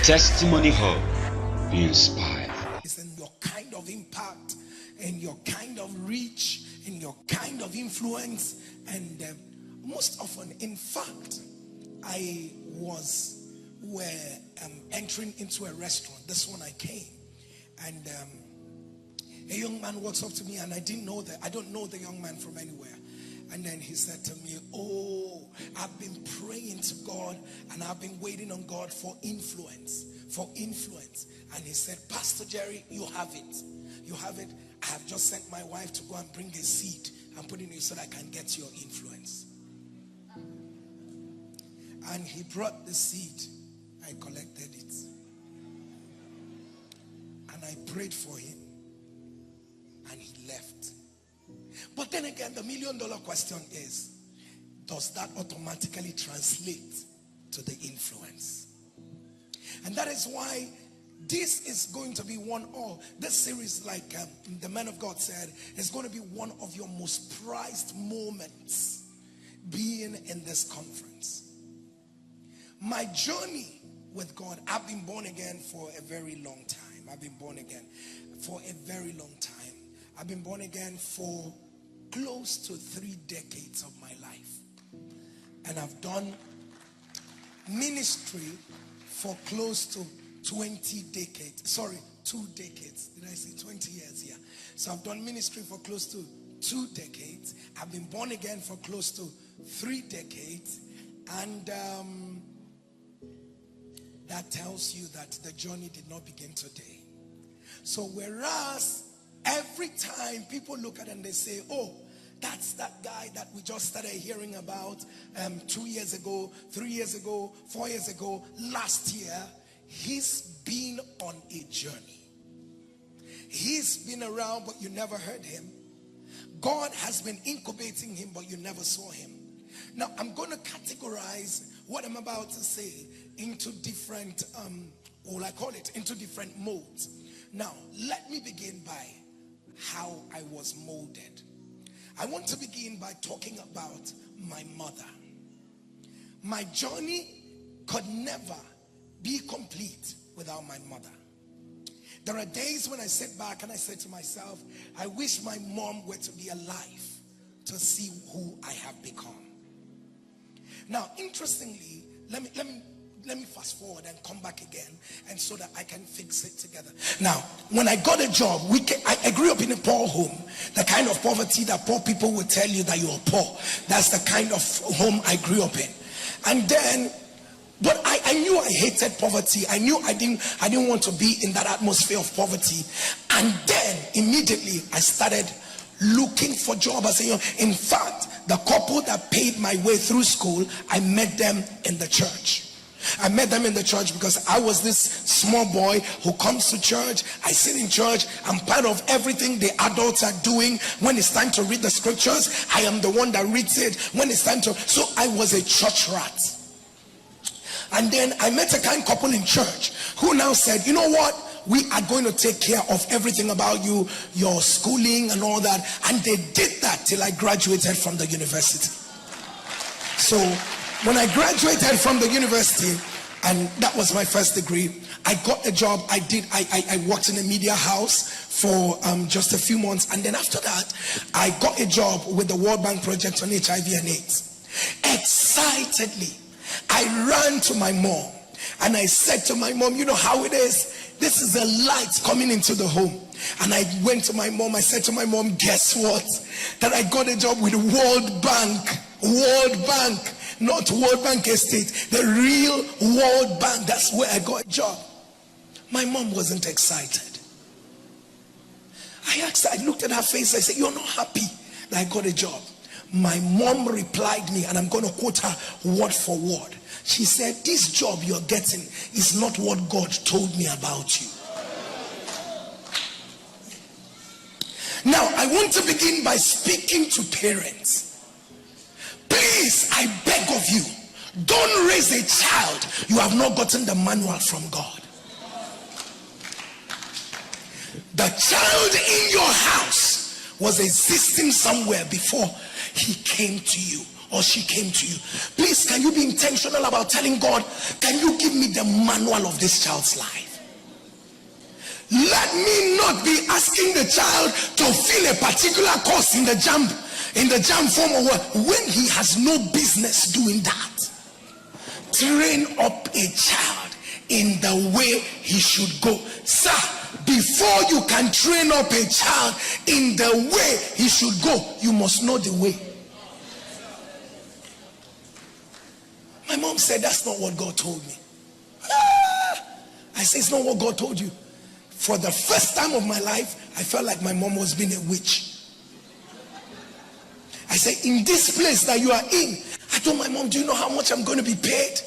Testimony Hub. Be inspired. It's in your kind of impact, in your kind of reach, in your kind of influence. And most often, in fact, I was entering into a restaurant. This one I came, and a young man walks up to me, and I don't know the young man from anywhere. And then he said to me, "Oh, I've been praying to God, and I've been waiting on God for influence. And he said, Pastor Jerry, you have it. You have it. I have just sent my wife to go and bring a seed and put it in it so that I can get your influence." And he brought the seed. I collected it. And I prayed for him. And he left. But then again, the $1 million question is, does that automatically translate to the influence? And that is why this is going to be this series, like the man of God said, is going to be one of your most prized moments being in this conference. My journey with God, I've been born again for a very long time. I've been born again for close to 3 decades of my life. And I've done ministry for close to 2 decades. Did I say 20 years? Yeah. So I've done ministry for close to 2 decades. I've been born again for close to 3 decades. And that tells you that the journey did not begin today. So whereas every time people look at it and they say, "Oh, that's that guy that we just started hearing about 2 years ago, 3 years ago, 4 years ago, last year," he's been on a journey. He's been around, but you never heard him. God has been incubating him, but you never saw him. Now, I'm going to categorize what I'm about to say into different, into different modes. Now, let me begin by how I was molded. I want to begin by talking about my mother. My journey could never be complete without my mother. There are days when I sit back and I say to myself, I wish my mom were to be alive to see who I have become. Now, interestingly, let me fast forward and come back again, and so that I can fix it together. Now, when I got a job, I grew up in a poor home, the kind of poverty that poor people will tell you that you're poor. That's the kind of home I grew up in. And then, but I knew I hated poverty. I knew I didn't want to be in that atmosphere of poverty. And then immediately I started looking for jobs. In fact, the couple that paid my way through school, I met them in the church. I met them in the church because I was this small boy who comes to church. I sit in church. I'm part of everything the adults are doing. When it's time to read the scriptures, I am the one that reads it. When it's time to, so I was a church rat. And then I met a kind couple in church who now said, "You know what? We are going to take care of everything about you, your schooling and all that." And they did that till I graduated from the university. So when I graduated from the university, and that was my first degree, I got a job. I worked in a media house for just a few months. And then after that, I got a job with the World Bank project on HIV and AIDS. Excitedly, I ran to my mom and I said to my mom, "You know how it is? This is a light coming into the home." And I went to my mom. I said to my mom, "Guess what? That I got a job with World Bank. World Bank. Not World Bank Estate. The real World Bank. That's where I got a job." My mom wasn't excited. I looked at her face. I said, "You're not happy that I got a job?" My mom replied me, and I'm going to quote her word for word. She said, "This job you're getting is not what God told me about you." Now, I want to begin by speaking to parents. Please, I beg of you, don't raise a child you have not gotten the manual from God. The child in your house was existing somewhere before he came to you, or she came to you. Please, can you be intentional about telling God, can you give me the manual of this child's life? Let me not be asking the child to fill a particular course in the jump form or when he has no business doing that. Train up a child in the way he should go. Sir, before you can train up a child in the way he should go, you must know the way. My mom said, that's not what God told me. I said, it's not what God told you. For the first time of my life, I felt like my mom was being a witch. I said, in this place that you are in, I told my mom, do you know how much I'm going to be paid?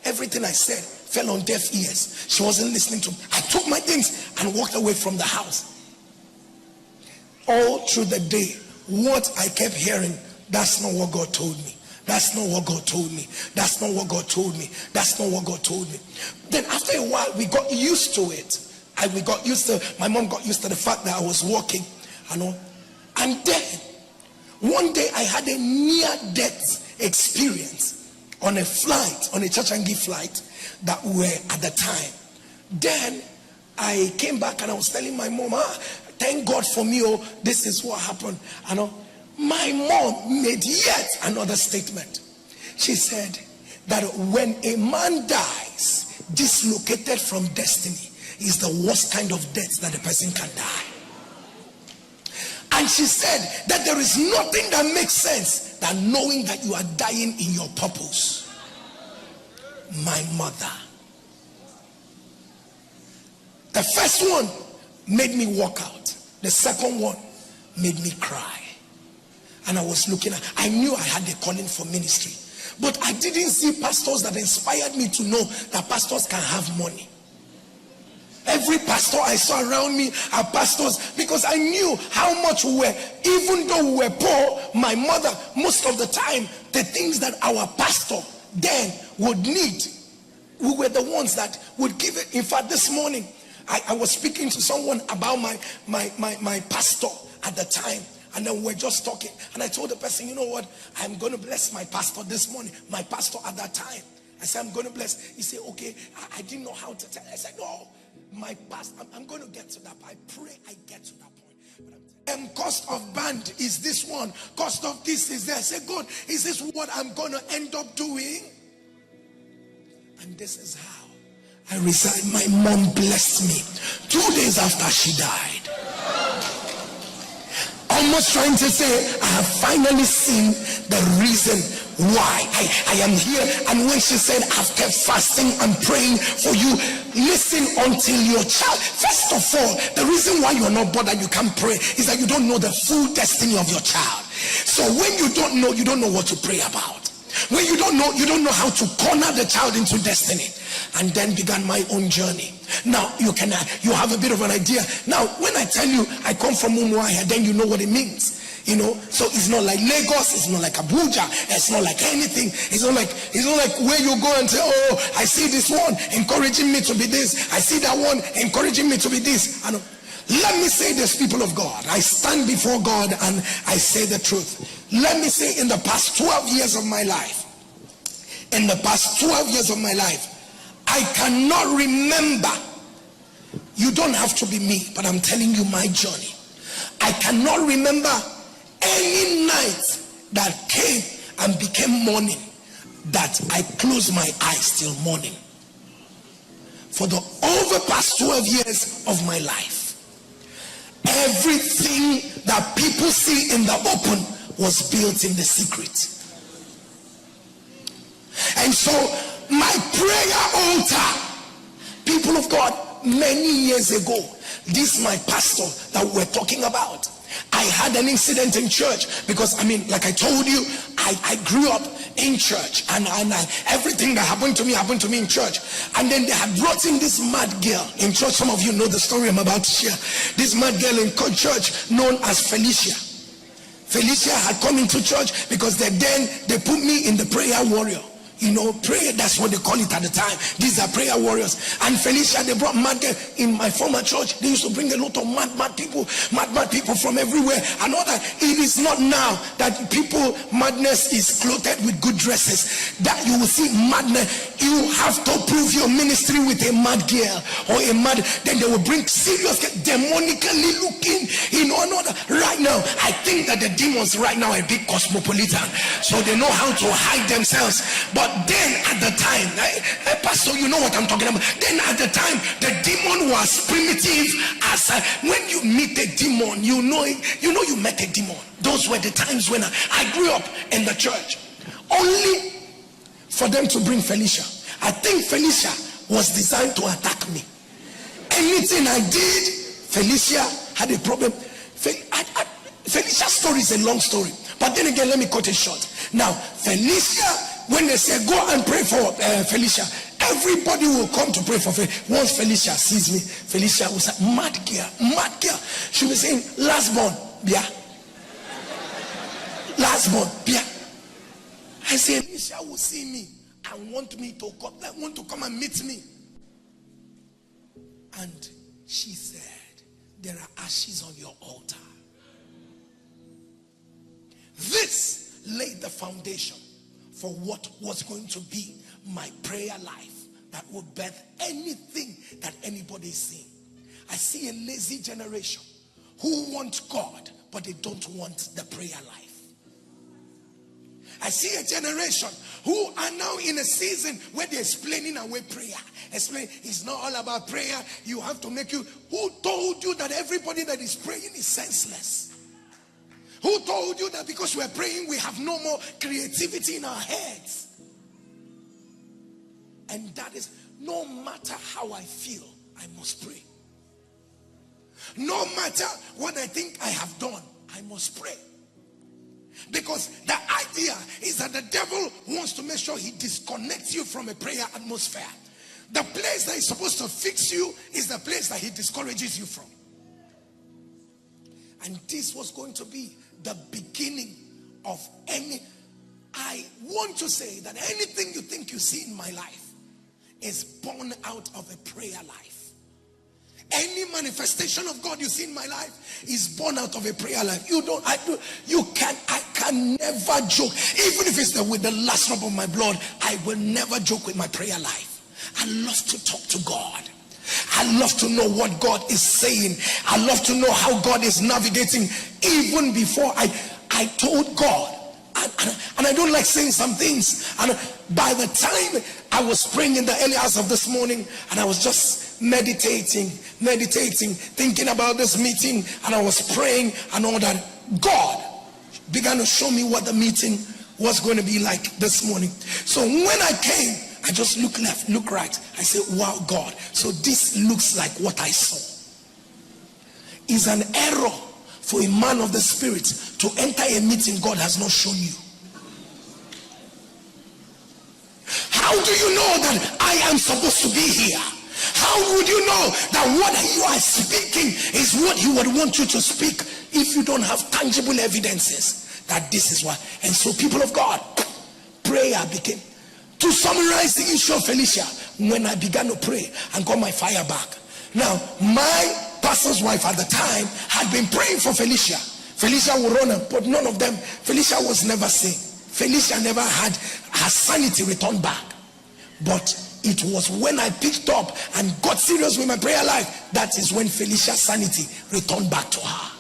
Everything I said fell on deaf ears. She wasn't listening to me. I took my things and walked away from the house. All through the day, what I kept hearing, that's not what God told me. That's not what God told me. That's not what God told me. That's not what God told me. Then after a while, we got used to it. My mom got used to the fact that I was walking, and then one day I had a near-death experience on a flight, on a Chachangi flight that we were at the time. Then I came back and I was telling my mom, thank God for me, this is what happened. My mom made yet another statement. She said that when a man dies dislocated from destiny, is the worst kind of death that a person can die. And she said that there is nothing that makes sense than knowing that you are dying in your purpose. My mother. The first one made me walk out. The second one made me cry. And I was looking I knew I had a calling for ministry. But I didn't see pastors that inspired me to know that pastors can have money. Every pastor I saw around me are pastors, because I knew how much we were. Even though we were poor, my mother, most of the time, the things that our pastor then would need, we were the ones that would give it. In fact, this morning, I was speaking to someone about my pastor at the time. And then we were just talking. And I told the person, you know what? I'm going to bless my pastor this morning. My pastor at that time. I said, I'm going to bless. He said, okay. I didn't know how to tell. I said, no. My past, I'm going to get to that. I pray I get to that point. But cost of band is this one. Cost of this is there. I say, God, is this what I'm going to end up doing? And this is how I resigned. My mom blessed me 2 days after she died. Almost trying to say, I have finally seen the reason why I am here. And when she said, I've kept fasting and praying for you, listen until your child. First of all, the reason why you're not bothered, you can't pray, is that you don't know the full destiny of your child. So when you don't know what to pray about. When you don't know how to corner the child into destiny. And then began my own journey. Now you have a bit of an idea. Now when I tell you I come from Umuahia, then you know what it means. So it's not like Lagos, it's not like Abuja, it's not like anything. It's not like where you go and say, oh, I see this one encouraging me to be this, I see that one encouraging me to be this. And let me say this, people of God, I stand before God and I say the truth. Let me say, in the past 12 years of my life, I cannot remember. You don't have to be me, but I'm telling you my journey. I cannot remember any night that came and became morning that I closed my eyes till morning. For the over past 12 years of my life, everything that people see in the open was built in the secret. And so my prayer altar, people of God, many years ago, this my pastor that we're talking about, I had an incident in church, because like I told you, I grew up in church, and everything that happened to me in church. And then they had brought in this mad girl in church. Some of you know the story I'm about to share. This mad girl in church known as Felicia had come into church because then they put me in the prayer warrior. You know, prayer, that's what they call it at the time. These are prayer warriors. And Felicia, they brought mad girl. In my former church, they used to bring a lot of mad people from everywhere. And all that. It is not now that madness is clothed with good dresses that you will see madness. You have to prove your ministry with a mad girl or a mad, then they will bring serious, demonically looking, you know, another. Right now, I think that the demons right now are a big cosmopolitan, so they know how to hide themselves. But then at the time, Pastor, you know what I'm talking about. Then at the time, the demon was primitive. As when you meet a demon, you know you met a demon. Those were the times when I grew up in the church. Only for them to bring Felicia. I think Felicia was designed to attack me. Anything I did, Felicia had a problem. Felicia's story is a long story. But then again, let me cut it short. Now, Felicia, when they say go and pray for Felicia, everybody will come to pray for Felicia. Once Felicia sees me, Felicia will say, mad girl. She will say, last born, yeah. Last born, yeah. I say, Felicia will see me and want to come and meet me. And she said, there are ashes on your altar. This laid the foundation for what was going to be my prayer life that would birth anything that anybody is seeing. I see a lazy generation who want God, but they don't want the prayer life. I see a generation who are now in a season where they're explaining away prayer. Explain, it's not all about prayer. You have to make you. Who told you that everybody that is praying is senseless? Who told you that because we're praying we have no more creativity in our heads? And that is, no matter how I feel, I must pray. No matter what I think I have done, I must pray. Because the idea is that the devil wants to make sure he disconnects you from a prayer atmosphere. The place that is supposed to fix you is the place that he discourages you from. And this was going to be the beginning of I want to say that anything you think you see in my life is born out of a prayer life. Any manifestation of God you see in my life is born out of a prayer life. I can never joke. Even if it's with the last drop of my blood, I will never joke with my prayer life. I love to talk to God. I love to know what God is saying. I love to know how God is navigating. Even before I told God, and I don't like saying some things. And by the time I was praying in the early hours of this morning, and I was just meditating, thinking about this meeting, and I was praying and all that, God began to show me what the meeting was going to be like this morning. So when I came, I just look left, look right. I said, wow, God, so this looks like what I saw. It's an error for a man of the spirit to enter a meeting God has not shown you. How do you know that I am supposed to be here? How would you know that what you are speaking is what he would want you to speak if you don't have tangible evidences that this is what? And so, people of God, prayer became. To summarize the issue of Felicia, when I began to pray and got my fire back. Now, my pastor's wife at the time had been praying for Felicia. Felicia would run up, but none of them. Felicia was never sane. Felicia never had her sanity returned back. But it was when I picked up and got serious with my prayer life, that is when Felicia's sanity returned back to her.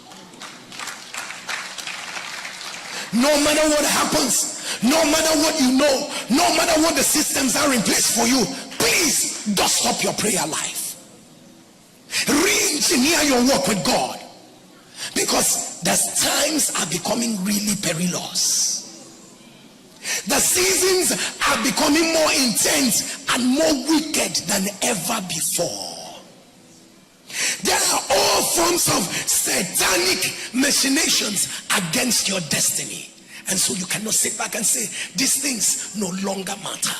No matter what happens, no matter what you know, no matter what the systems are in place for you, please don't stop your prayer life. Re-engineer your work with God, because the times are becoming really perilous. The seasons are becoming more intense and more wicked than ever before. There are all forms of satanic machinations against your destiny. And so you cannot sit back and say, these things no longer matter.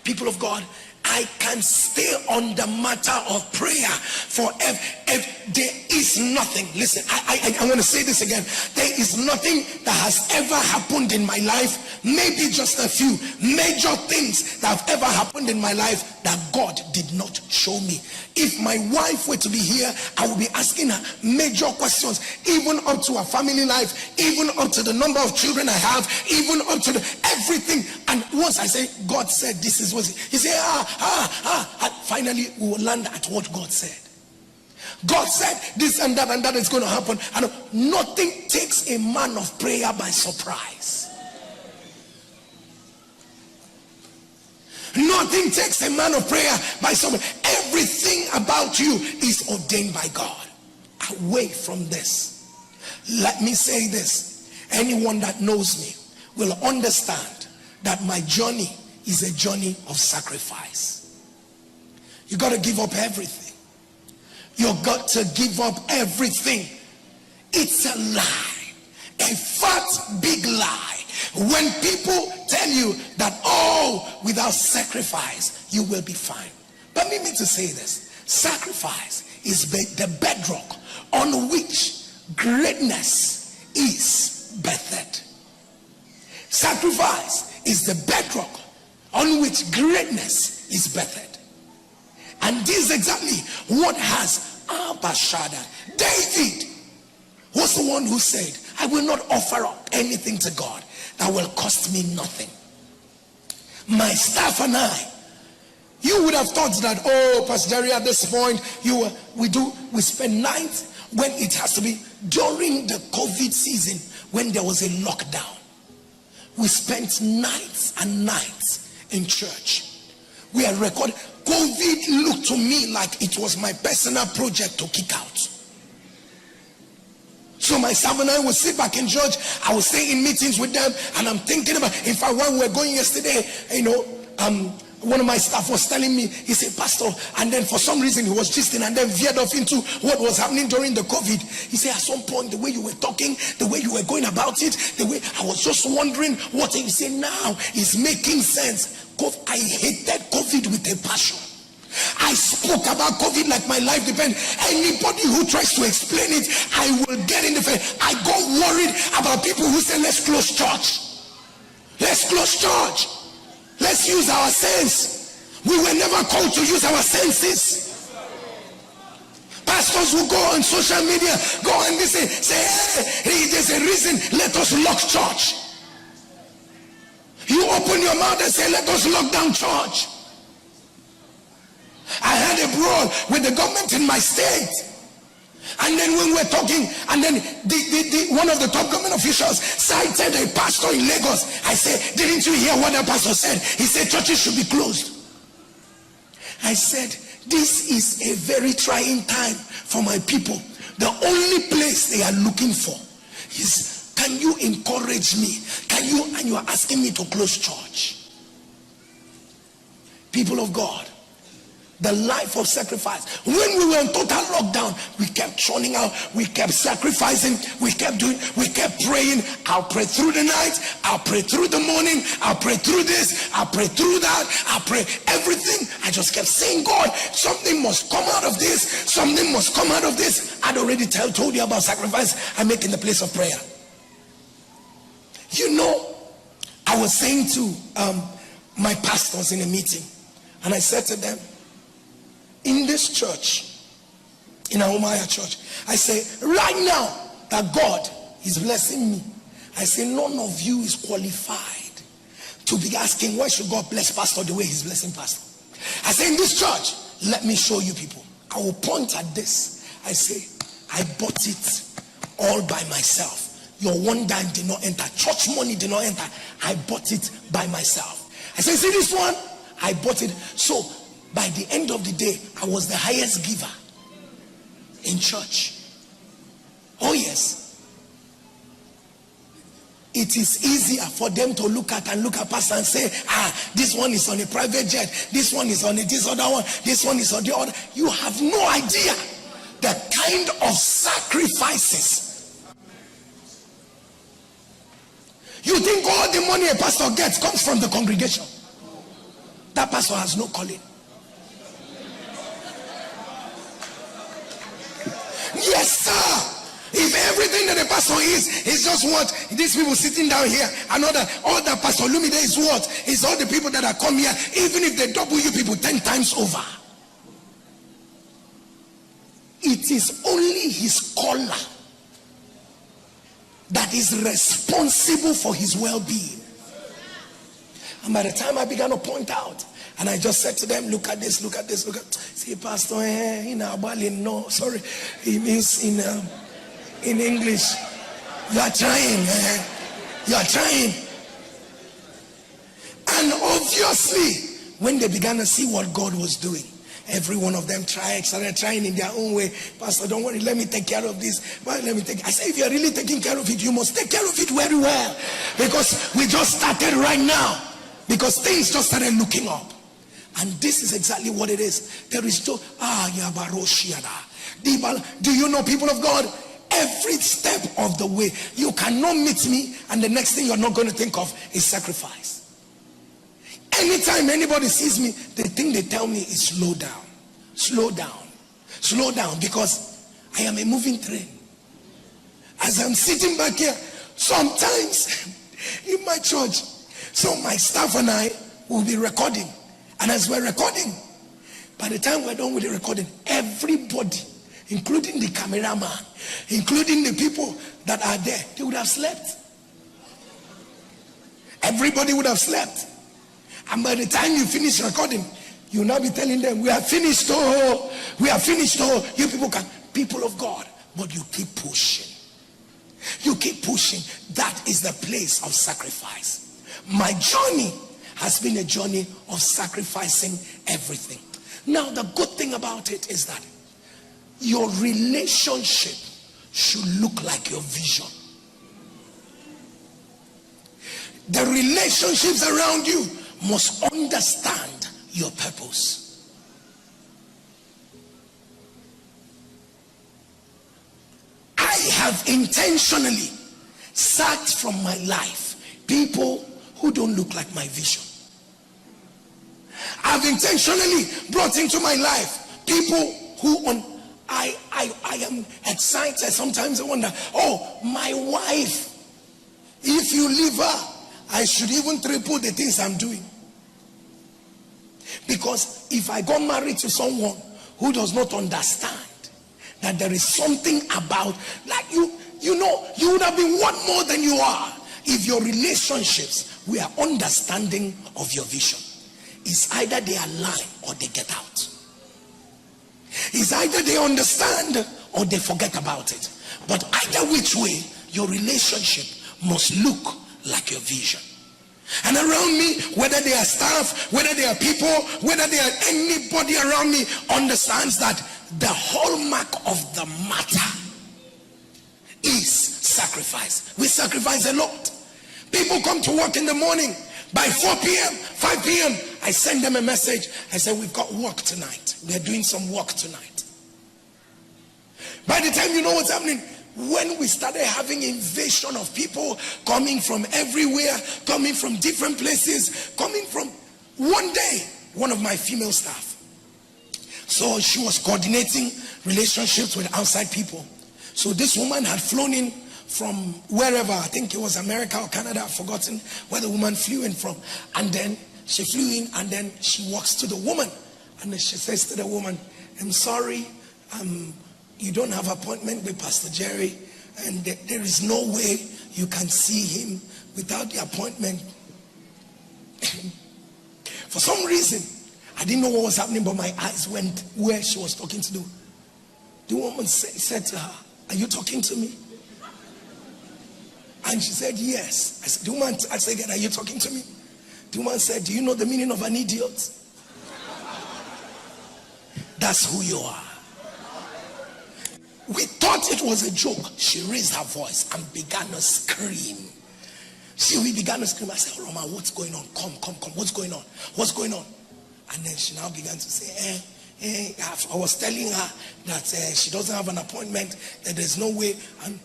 People of God, I can stay on the matter of prayer forever. If there is nothing, listen, I want to say this again. There is nothing that has ever happened in my life, maybe just a few major things that have ever happened in my life that God did not show me. If my wife were to be here, I would be asking her major questions, even up to her family life, even up to the number of children I have, even up to everything. And once I say, God said this is what he said, and finally we will land at what God said. God said this and that is going to happen. And nothing takes a man of prayer by surprise. Nothing takes a man of prayer by surprise. Everything about you is ordained by God. Away from this, let me say this. Anyone that knows me will understand that my journey is a journey of sacrifice. You got to give up everything. You got to give up everything. It's a lie, a fat big lie. When people tell you that, oh, without sacrifice you will be fine. Permit me to say this. Sacrifice is the bedrock on which greatness is birthed. Sacrifice is the bedrock on which greatness is birthed. And this is exactly what has Abashada. David was the one who said, I will not offer up anything to God that will cost me nothing. My staff and I, you would have thought that, oh, Pastor Jerry, at this point, we spend nights when it has to be during the COVID season, when there was a lockdown. We spent nights and nights in church. We are recording. COVID looked to me like it was my personal project to kick out. So my staff and I would sit back in church. I would stay in meetings with them, and I'm thinking about, in fact, when we were going yesterday, one of my staff was telling me, he said, Pastor, and then for some reason he was gisting and then veered off into what was happening during the COVID. He said, at some point, the way you were talking, the way you were going about it, the way I was just wondering what he said now is making sense. I hated COVID with a passion. I spoke about COVID like my life depends. Anybody who tries to explain it, I will get in the face. I got worried about people who say, let's close church. Let's close church. Let's use our sense. We were never called to use our senses. Pastors who go on social media, go and listen, say, hey, there's a reason, let us lock church. You open your mouth and say, let us lock down church. I had a brawl with the government in my state. And then when we're talking, and then one of the top government officials cited a pastor in Lagos. I said, didn't you hear what the pastor said? He said churches should be closed. I said, this is a very trying time for my people. The only place they are looking for is, can you encourage me? And you are asking me to close church. People of God, the life of sacrifice. When we were in total lockdown, we kept churning out, we kept sacrificing, we kept praying. I'll pray through the night, I'll pray through the morning, I'll pray through this, I'll pray through that, I'll pray everything. I just kept saying, God, something must come out of this, something must come out of this. I'd already told you about sacrifice I make in the place of prayer. You know, I was saying to my pastors in a meeting, and I said to them, in this church, in Ahomaya church, I say, right now that God is blessing me, I say, none of you is qualified to be asking, why should God bless pastor the way he's blessing pastor? I say, in this church, let me show you people. I will point at this. I say, I bought it all by myself. Your one dime did not enter. Church money did not enter. I bought it by myself. I say, see this one? I bought it. So by the end of the day, I was the highest giver in church. Oh yes. It is easier for them to look at pastor and say, this one is on a private jet, this one is on this other one, this one is on the other. You have no idea the kind of sacrifices. You think all the money a pastor gets comes from the congregation. That pastor has no calling. Yes, sir. If everything that the pastor is just what these people sitting down here, another all that Pastor Lumide is what is all the people that are come here, even if they double you people 10 times over. It is only his caller that is responsible for his well-being. And by the time I began to point out, and I just said to them, look at this, look at this, look at. See, Pastor, in our Bali, no, sorry, he means in English, you are trying, you are trying. And obviously, when they began to see what God was doing, every one of them started trying in their own way. Pastor, don't worry, let me take care of this. Well, let me take. I say, if you are really taking care of it, you must take care of it very well, because we just started right now, because things just started looking up. And this is exactly what it is. There is no do you know, people of God? Every step of the way, you cannot meet me and the next thing you're not going to think of is sacrifice. Anytime anybody sees me, the thing they tell me is slow down, slow down, slow down, because I am a moving train. As I'm sitting back here, sometimes in my church, so my staff and I will be recording, and as we're recording, by the time we're done with the recording, everybody, including the cameraman, including the people that are there, they would have slept. Everybody would have slept. And by the time you finish recording, you'll now be telling them, we are finished, oh, we are finished, oh. You people can, people of God, but you keep pushing. You keep pushing. That is the place of sacrifice. My journey has been a journey of sacrificing everything. Now, the good thing about it is that your relationship should look like your vision. The relationships around you must understand your purpose. I have intentionally sacked from my life people who don't look like my vision. I've intentionally brought into my life people who I am excited. Sometimes I wonder, oh, my wife, if you leave her, I should even triple the things I'm doing. Because if I got married to someone who does not understand that there is something about, like you know, you would have been one more than you are if your relationships were understanding of your vision. It's either they align or they get out. It's either they understand or they forget about it. But either which way, your relationship must look like your vision. And around me, whether they are staff, whether they are people, whether they are anybody around me, understands that the hallmark of the matter is sacrifice. We sacrifice a lot. People come to work in the morning. By 4 p.m., 5 p.m., I send them a message. I say, we've got work tonight. We're doing some work tonight. By the time you know what's happening, when we started having invasion of people coming from everywhere, coming from different places, coming from one day, one of my female staff. So she was coordinating relationships with outside people. So this woman had flown in from wherever, I think it was America or Canada, I've forgotten where the woman flew in from. And then she flew in, and then she walks to the woman, and then she says to the woman, I'm sorry, you don't have an appointment with Pastor Jerry, and there is no way you can see him without the appointment. For some reason, I didn't know what was happening, but my eyes went where she was talking to. The woman said to her, are you talking to me? And she said, yes. I said, I said again, are you talking to me? The woman said, do you know the meaning of an idiot? That's who you are. We thought it was a joke. She raised her voice and began to scream. We began to scream. I said, Roma, what's going on? Come. What's going on? What's going on? And then she now began to say, I was telling her that she doesn't have an appointment, that there's no way. And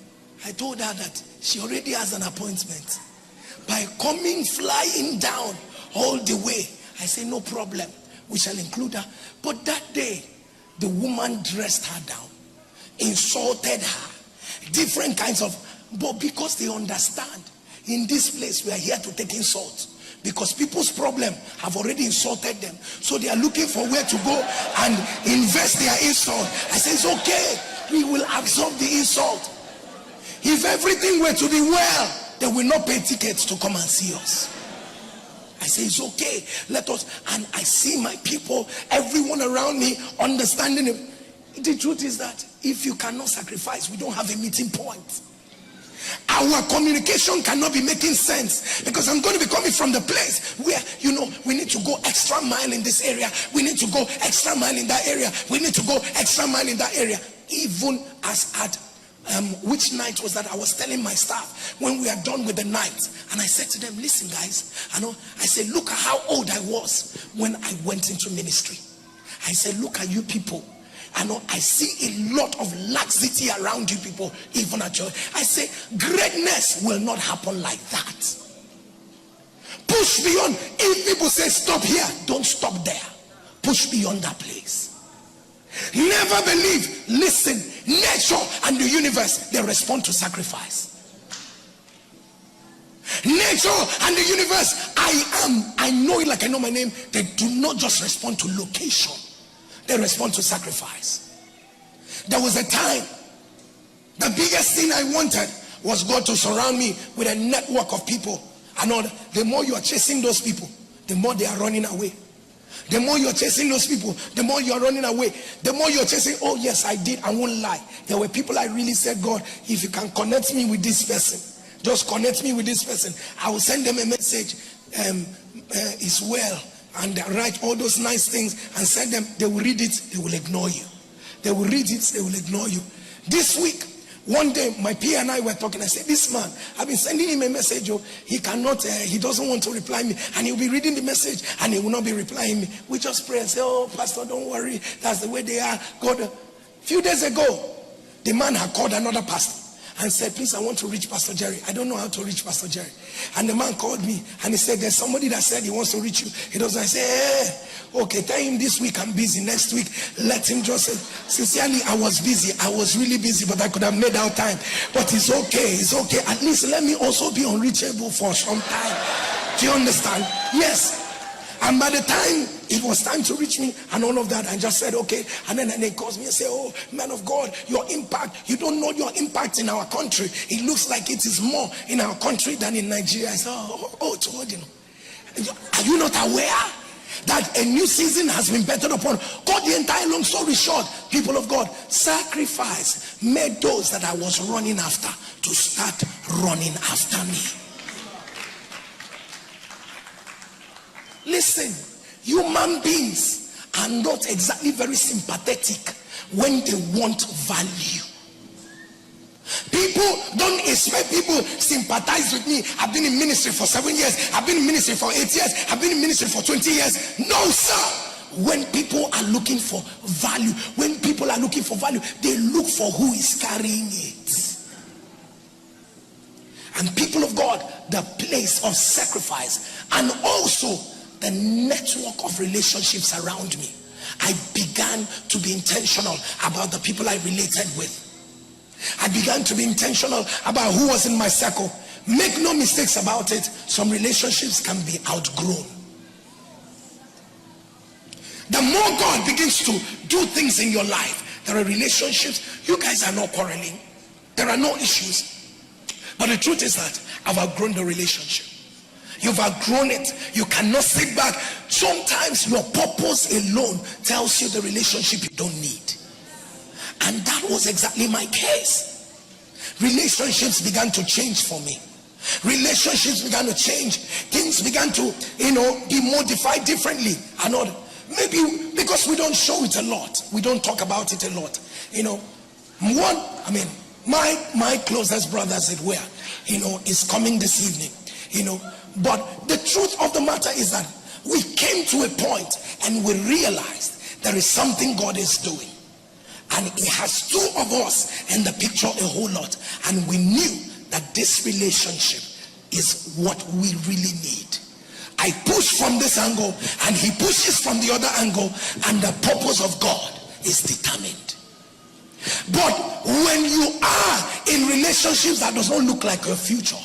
I told her that she already has an appointment. By coming flying down all the way, I said, no problem. We shall include her. But that day, the woman dressed her down. insulted her, different kinds of, but because they understand, in this place we are here to take insult. Because people's problem have already insulted them. So they are looking for where to go and invest their insult. I say, it's okay. We will absorb the insult. If everything were to be well, they will not pay tickets to come and see us. I say, it's okay. Let us. And I see my people, everyone around me understanding it. The truth is that if you cannot sacrifice, we don't have a meeting point. Our communication cannot be making sense, because I'm going to be coming from the place where, we need to go extra mile in this area. We need to go extra mile in that area. We need to go extra mile in that area. Even as at, which night was that? I was telling my staff when we are done with the night, and I said to them, listen guys, I said, look at how old I was when I went into ministry. I said, look at you people. I see a lot of laxity around you people, even at church. I say, greatness will not happen like that. Push beyond. If people say stop here, don't stop there. Push beyond that place. Never believe. Listen, nature and the universe, they respond to sacrifice. Nature and the universe, I know it like I know my name. They do not just respond to location. They respond to sacrifice. There was a time, the biggest thing I wanted was God to surround me with a network of people. And the more you are chasing those people, the more they are running away. The more you are chasing those people, the more you are running away. The more you are chasing, oh yes, I did, I won't lie. There were people I really said, God, if you can connect me with this person, just connect me with this person. I will send them a message, it's well. And write all those nice things and send them. They will read it, they will ignore you. They will read it, they will ignore you. This week, one day, my PA and I were talking. I said, this man, I've been sending him a message. He cannot, he doesn't want to reply me. And he'll be reading the message and he will not be replying me. We just pray and say, oh, Pastor, don't worry. That's the way they are. God, a few days ago, the man had called another pastor and said, please, I want to reach Pastor Jerry. I don't know how to reach Pastor Jerry. And the man called me and he said, there's somebody that said he wants to reach you. He doesn't. I say, okay, tell him this week I'm busy. Next week, let him just say, sincerely, I was busy. I was really busy, but I could have made out time. But it's okay. It's okay. At least let me also be unreachable for some time. Do you understand? Yes. And by the time it was time to reach me and all of that, I just said, okay. And then he calls me and say, oh, man of God, your impact, you don't know your impact in our country. It looks like it is more in our country than in Nigeria. I said, are you not aware that a new season has been bettered upon? Cut the entire long story short, people of God, sacrifice made those that I was running after to start running after me. Listen, human beings are not exactly very sympathetic when they want value. People don't expect people sympathize with me. I've been in ministry for 7 years. I've been in ministry for 8 years. I've been in ministry for 20 years. No, sir. When people are looking for value, they look for who is carrying it. And people of God, the place of sacrifice and also the network of relationships around me. I began to be intentional about the people I related with. I began to be intentional about who was in my circle. Make no mistakes about it. Some relationships can be outgrown. The more God begins to do things in your life, there are relationships. You guys are not quarreling. There are no issues. But the truth is that I've outgrown the relationship. You've outgrown it. You cannot sit back. Sometimes your purpose alone tells you the relationship you don't need. And that was exactly my case. Relationships began to change for me. Relationships began to change. Things began to, be modified differently. And all. Maybe because we don't show it a lot. We don't talk about it a lot. My closest brother, as it were, is coming this evening. But the truth of the matter is that we came to a point and we realized there is something God is doing. And he has two of us in the picture a whole lot. And we knew that this relationship is what we really need. I push from this angle and he pushes from the other angle, and the purpose of God is determined. But when you are in relationships that does not look like your future,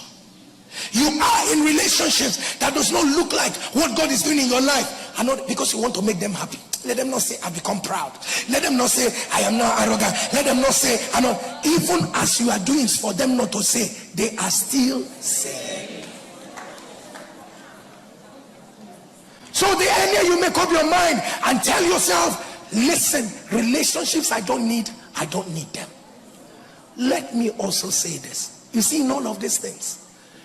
you are in relationships that does not look like what God is doing in your life, and not because you want to make them happy. Let them not say I become proud. Let them not say I am now arrogant. Let them not say I know. Even as you are doing for them not to say, they are still saying. So the earlier you make up your mind and tell yourself, listen, relationships I don't need them. Let me also say this. You see, in all of these things,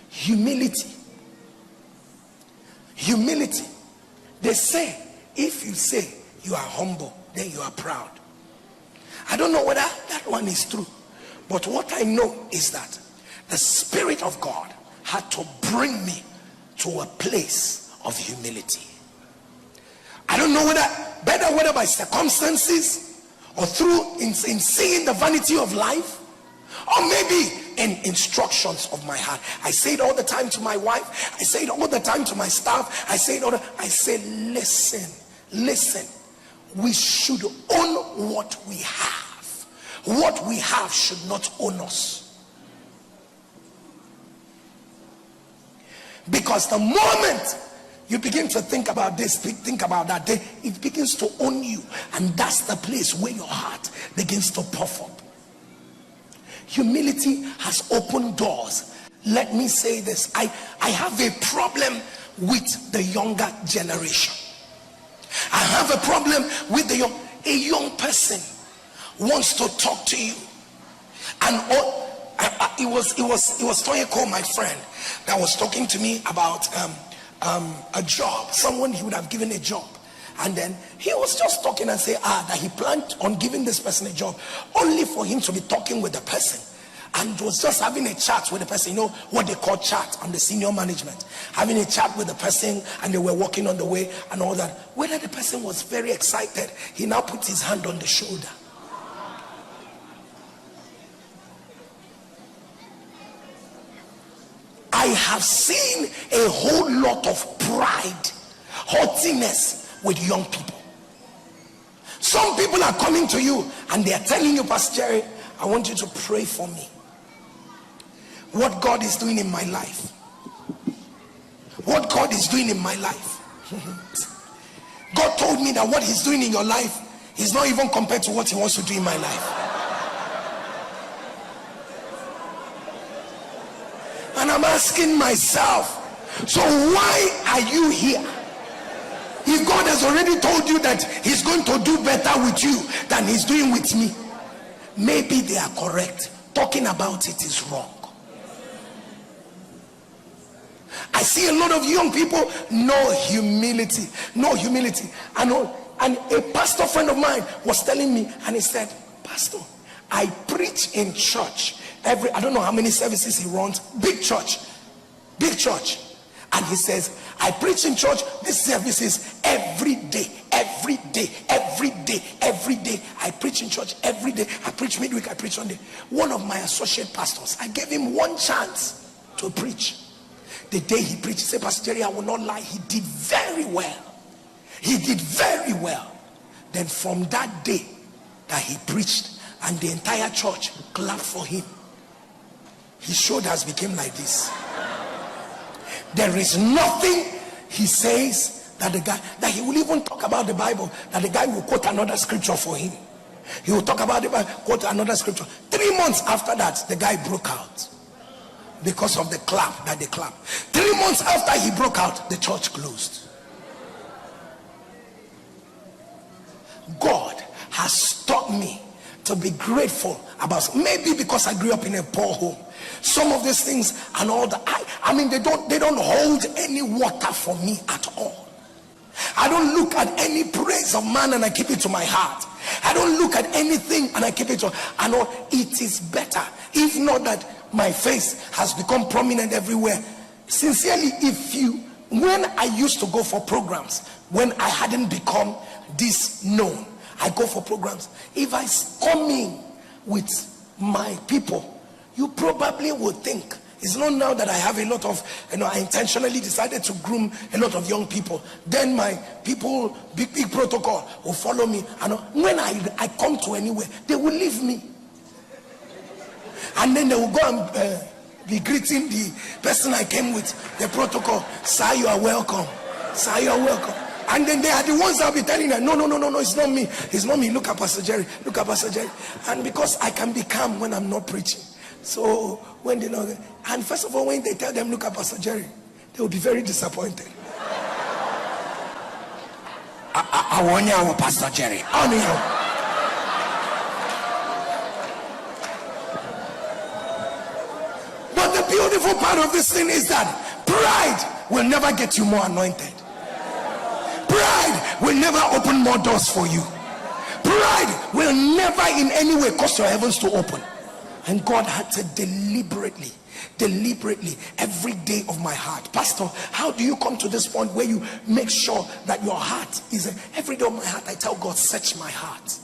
humility. They say, if you say you are humble, then you are proud. I don't know whether that one is true, but what I know is that the Spirit of God had to bring me to a place of humility. I don't know whether by circumstances or through in seeing the vanity of life, or maybe in instructions of my heart. I say it all the time to my wife. I say it all the time to my staff. I say, listen, we should own what we have. What we have should not own us. Because the moment you begin to think about this, think about that, it begins to own you. And that's the place where your heart begins to puff up. Humility has opened doors. Let me say this. I have a problem with the younger generation. I have a problem with a young person wants to talk to you. And it was Toyeko, my friend, that was talking to me about a job. Someone he would have given a job, and then he was just talking and say that he planned on giving this person a job, only for him to be talking with the person and was just having a chat with the person. You know what they call chat on the senior management, having a chat with the person, and they were walking on the way and all that. Whether the person was very excited, he now put his hand on the shoulder. I have seen a whole lot of pride, haughtiness with young people. Some people are coming to you and they are telling you, Pastor Jerry, I want you to pray for me. What God is doing in my life. What God is doing in my life. God told me that what he's doing in your life is not even compared to what he wants to do in my life. And I'm asking myself, so why are you here? If God has already told you that he's going to do better with you than he's doing with me, maybe they are correct. Talking about it is wrong. I see a lot of young people, no humility. And a pastor friend of mine was telling me, and he said, Pastor, I preach in church. I don't know how many services he runs, big church, and he says, I preach in church, these services every day. I preach in church every day. I preach midweek, I preach Sunday. One of my associate pastors, I gave him one chance to preach. The day he preached, he said, Pastor Jerry, I will not lie, he did very well. Then from that day that he preached, and the entire church clapped for him, his shoulders became like this. There is nothing he says that that he will even talk about the Bible, that the guy will quote another scripture for him. He will talk about the Bible, quote another scripture. 3 months after that, the guy broke out because of the clap that they clapped. 3 months after he broke out, the church closed. God has taught me to be grateful about, maybe because I grew up in a poor home, some of these things and all that. I mean, they don't hold any water for me at all. I don't look at any praise of man and I keep it to my heart. I don't look at anything and I keep it to, I know it is better, if not that my face has become prominent everywhere. Sincerely, when I used to go for programs, when I hadn't become this known, I go for programs. If I come in with my people, you probably would think, it's not now that I have a lot of, I intentionally decided to groom a lot of young people. Then my people, big protocol will follow me. And when I come to anywhere, they will leave me. And then they will go and be greeting the person I came with, the protocol. Sir, you are welcome. Sir, you are welcome. And then they are the ones that will be telling them, no, it's not me. It's not me. Look at Pastor Jerry. Look at Pastor Jerry. And because I can be calm when I'm not preaching. So when they know, and first of all, when they tell them, look at Pastor Jerry, they will be very disappointed. I want you, Pastor Jerry. But the beautiful part of this thing is that pride will never get you more anointed. Pride will never open more doors for you. Pride will never in any way cause your heavens to open. And God had to deliberately, every day of my heart. Pastor, how do you come to this point where you make sure that your heart is every day of my heart? I tell God, search my heart.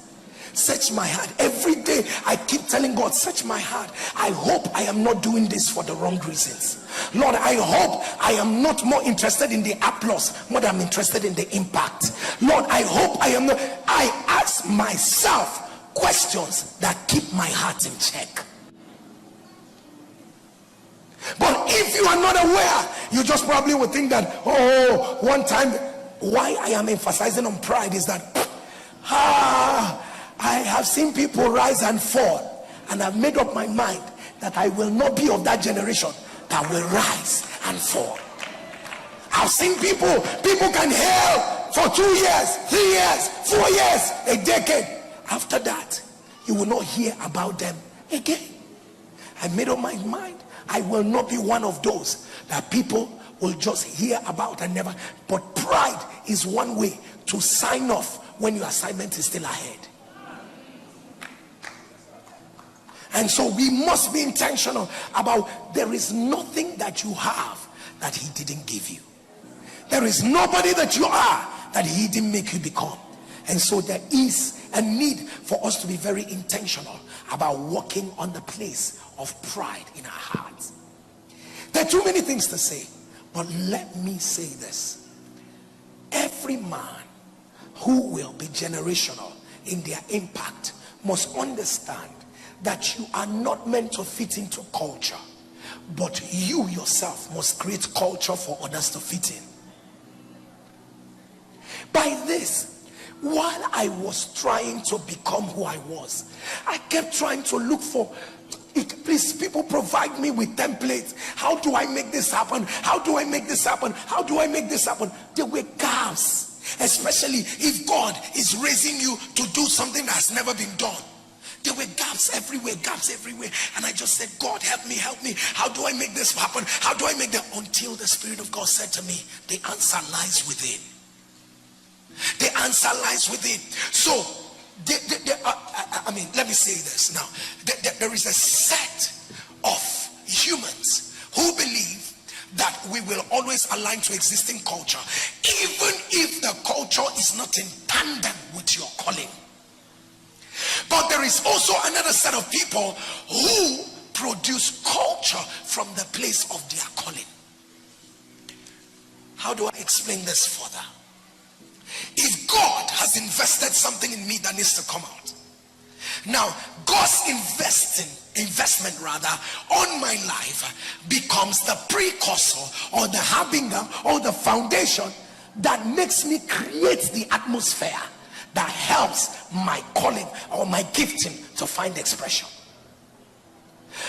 Search my heart. Every day I keep telling God, search my heart. I hope I am not doing this for the wrong reasons. Lord, I hope I am not more interested in the applause more than I'm interested in the impact. Lord, I hope I am not. I ask myself questions that keep my heart in check. But if you are not aware, you just probably would think that, oh, one time. Why I am emphasizing on pride is that I have seen people rise and fall, and I've made up my mind that I will not be of that generation that will rise and fall. I've seen people can hail for 2 years, 3 years, 4 years, a decade. After that, you will not hear about them again. I made up my mind. I will not be one of those that people will just hear about and never. But pride is one way to sign off when your assignment is still ahead. And so we must be intentional about, there is nothing that you have that he didn't give you. There is nobody that you are that he didn't make you become. And so there is a need for us to be very intentional about walking on the place of pride in our hearts. There are too many things to say, but let me say this. Every man who will be generational in their impact must understand that you are not meant to fit into culture, but you yourself must create culture for others to fit in. By this, while I was trying to become who I was, I kept trying to look for it. Please, people, provide me with templates. How do I make this happen? How do I make this happen? How do I make this happen? There were gaps, especially if God is raising you to do something that has never been done. There were gaps everywhere. And I just said, God, help me. How do I make this happen? How do I make that? Until the Spirit of God said to me, the answer lies within. The answer lies within. So, let me say this now. There is a set of humans who believe that we will always align to existing culture, even if the culture is not in tandem with your calling. But there is also another set of people who produce culture from the place of their calling. How do I explain this further? If God has invested something in me that needs to come out, now God's investment on my life becomes the precursor or the harbinger or the foundation that makes me create the atmosphere that helps my calling or my gifting to find expression.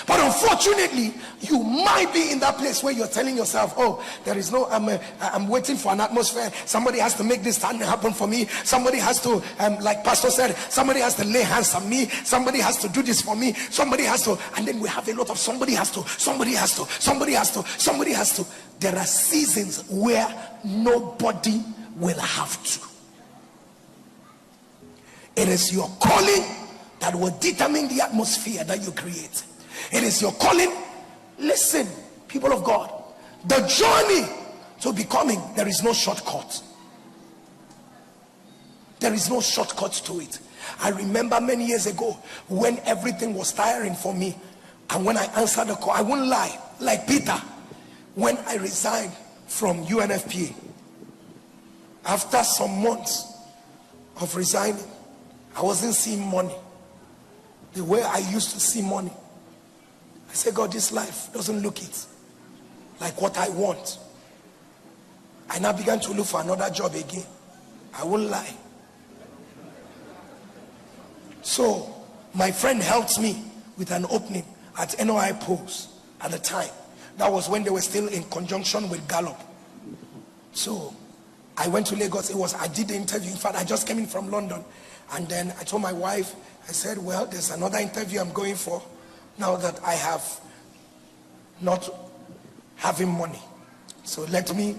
But unfortunately, you might be in that place where you're telling yourself, oh, there is no, I'm waiting for an atmosphere. Somebody has to make this happen for me. Somebody has to, like Pastor said, somebody has to lay hands on me. Somebody has to do this for me. Somebody has to, and then we have a lot of somebody has to. There are seasons where nobody will have to. It is your calling that will determine the atmosphere that you create. It is your calling. Listen, people of God, the journey to becoming, there is no shortcut. There is no shortcut to it. I remember many years ago when everything was tiring for me, and when I answered the call, I won't lie, like Peter, when I resigned from UNFPA, after some months of resigning, I wasn't seeing money the way I used to see money. I said, God, this life doesn't look it like what I want. I now began to look for another job again. I won't lie. So my friend helped me with an opening at NOI Post at the time. That was when they were still in conjunction with Gallup. So I went to Lagos. I did the interview. In fact, I just came in from London. And then I told my wife, I said, well, there's another interview I'm going for now that I have not having money. So let me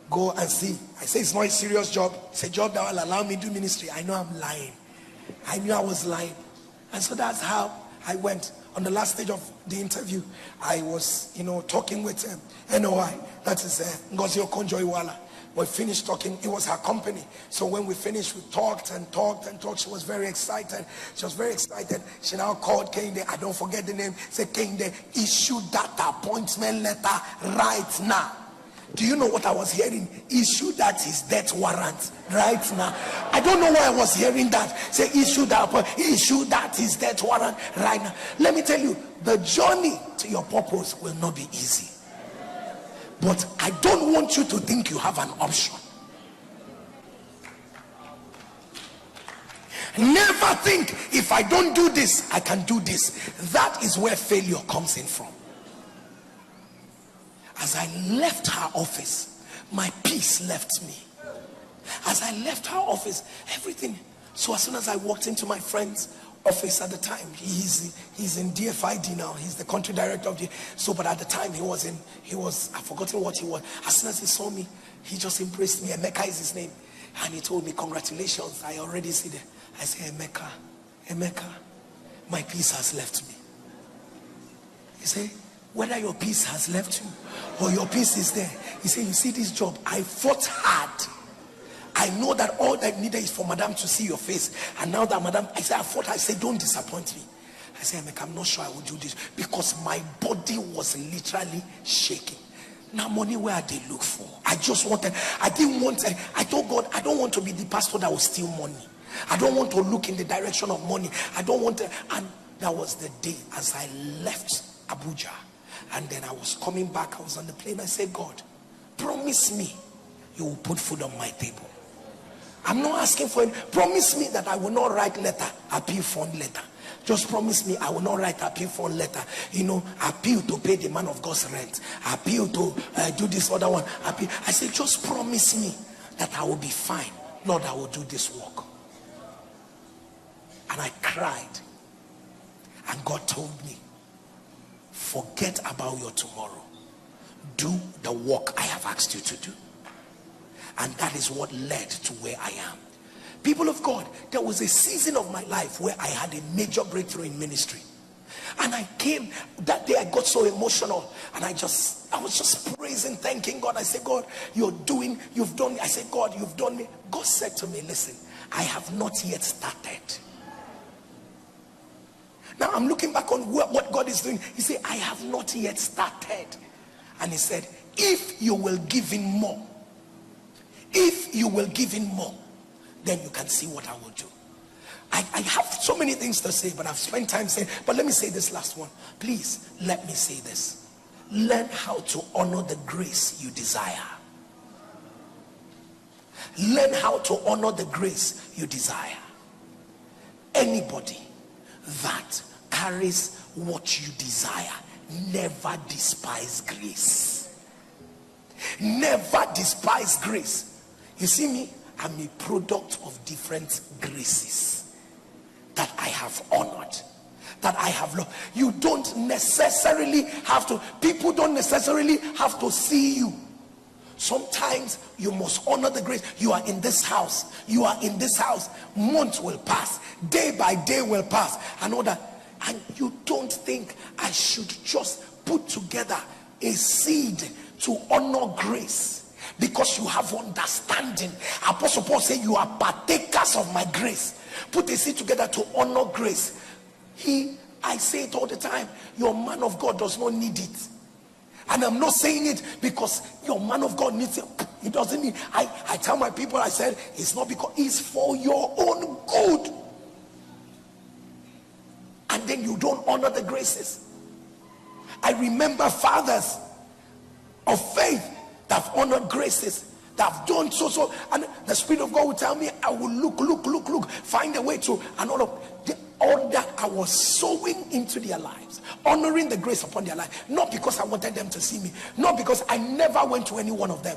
go and see. I say, it's not a serious job. It's a job that will allow me to do ministry. I know I'm lying. I knew I was lying. And so that's how I went. On the last stage of the interview, I was, talking with NOI. That is Ngozi Okonjo-Iweala. We finished talking. It was her company. So when we finished, we talked and talked and talked. She was very excited. She was very excited. She now called Kende. I don't forget the name. Said, Kende, issue that appointment letter right now. Do you know what I was hearing? Issue that his death warrant right now. I don't know why I was hearing that. Say, issue that his death warrant right now. Let me tell you, the journey to your purpose will not be easy. But I don't want you to think you have an option. Never think, if I don't do this, I can do this. That is where failure comes in from. As I left her office, my peace left me. As I left her office, everything. So as soon as I walked into my friend's office at the time, he's in DFID now. He's the country director of the. So, but at the time I've forgotten what he was. As soon as he saw me, he just embraced me. Emeka is his name, and he told me, congratulations, I already see that. I said, Emeka, my peace has left me. He said, whether your peace has left you or your peace is there. He said, you see this job, I fought hard. I know that all that needed is for madam to see your face. And now that madam, I said, don't disappoint me. I said, I'm not sure I will do this, because my body was literally shaking. Now money, where they look for? I told God, I don't want to be the pastor that will steal money. I don't want to look in the direction of money. I don't want to. And that was the day as I left Abuja. And then I was coming back. I was on the plane. I said, God, promise me you will put food on my table. I'm not asking for it. Promise me that I will not write appeal fund letter. Just promise me I will not write appeal fund letter. Appeal to pay the man of God's rent. Appeal to do this other one. Appeal. I said, just promise me that I will be fine. Lord, I will do this work. And I cried. And God told me, forget about your tomorrow. Do the work I have asked you to do. And that is what led to where I am. People of God, there was a season of my life where I had a major breakthrough in ministry. And I came that day, I got so emotional, and I was just praising, thanking God. I said, God, you've done me. I said, God, you've done me. God said to me, listen, I have not yet started. Now I'm looking back on what God is doing. He said, I have not yet started. And he said, if you will give him more, then you can see what I will do. I have so many things to say, but I've spent time saying, but let me say this last one. Please, let me say this. Learn how to honor the grace you desire. Learn how to honor the grace you desire. Anybody that carries what you desire, never despise grace. Never despise grace. You see me, I'm a product of different graces that I have honored, that I have loved. You don't necessarily have to, people don't necessarily have to see you. Sometimes you must honor the grace. You are in this house. You are in this house. Months will pass. Day by day will pass. And all that. And you don't think I should just put together a seed to honor grace, because you have understanding. Apostle Paul said, you are partakers of my grace. Put a seed together to honor grace. I say it all the time, your man of God does not need it. And I'm not saying it because your man of God needs it. He doesn't need. I tell my people, I said, it's not because it's for your own good. And then you don't honor the graces. I remember fathers of faith that have honored graces, that have done so, and the Spirit of God will tell me, I will look, find a way to, and all that I was sowing into their lives, honoring the grace upon their life, not because I wanted them to see me, not because I never went to any one of them.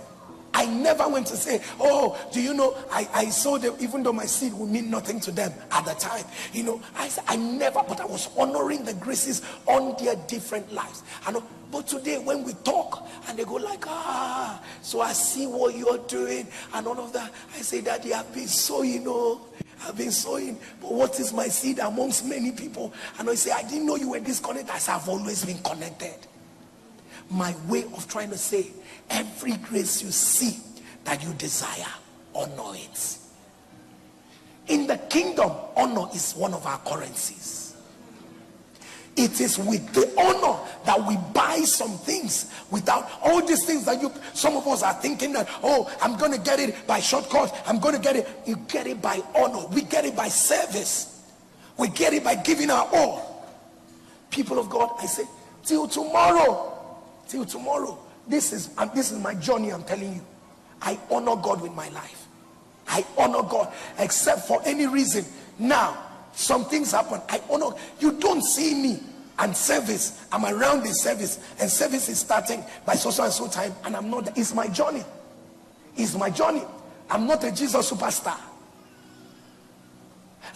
I never went to say, oh, do you know, I saw them, even though my seed would mean nothing to them at the time. You know, I never, but I was honoring the graces on their different lives. But today when we talk and they go like, so I see what you're doing and all of that. I say, Daddy, I've been sowing, I've been sowing, but what is my seed amongst many people? And I say, I didn't know you were disconnected. I say, I've always been connected. My way of trying to say, every grace you see that you desire, honor it. In the kingdom, honor is one of our currencies. It is with the honor that we buy some things. Without all these things that some of us are thinking that, oh, I'm going to get it by shortcut, I'm going to get it. You get it by honor. We get it by service. We get it by giving our all. People of God, I say, till tomorrow. This is my journey. I'm telling you, I honor God with my life. I honor God, except for any reason. Now some things happen, I honor. You don't see me and service, I'm around the service, and service is starting by so and so time, and I'm not. It's my journey. I'm not a Jesus superstar.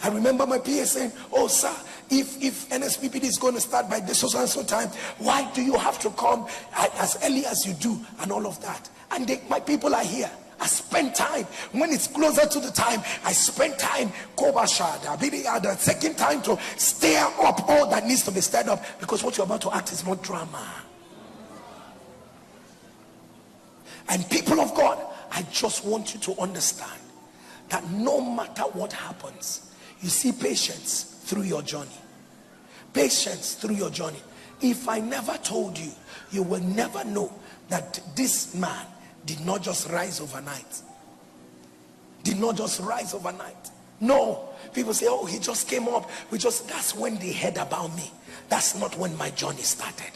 I remember my PA saying, oh sir, if NSPPD is going to start by this so and so time, why do you have to come as early as you do, and all of that? And my people are here. I spend time. When it's closer to the time, I spend time the second time to stir up all that needs to be stirred up, because what you're about to act is not drama. And people of God, I just want you to understand that no matter what happens, you see patience through your journey. Patience through your journey. If I never told you, you will never know that this man did not just rise overnight. No. People say, oh, he just came up. That's when they heard about me. That's not when my journey started.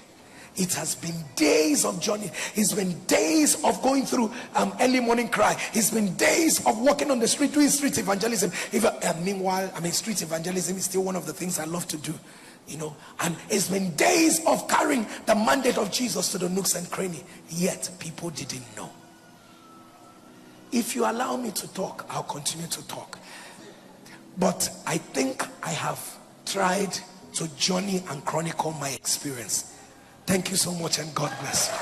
It has been days of journey. It's been days of going through early morning cry. It's been days of walking on the street doing street evangelism. Meanwhile, street evangelism is still one of the things I love to do. And it's been days of carrying the mandate of Jesus to the nooks and crannies. Yet people didn't know. If you allow me to talk, I'll continue to talk. But I think I have tried to journey and chronicle my experience. Thank you so much, and God bless you.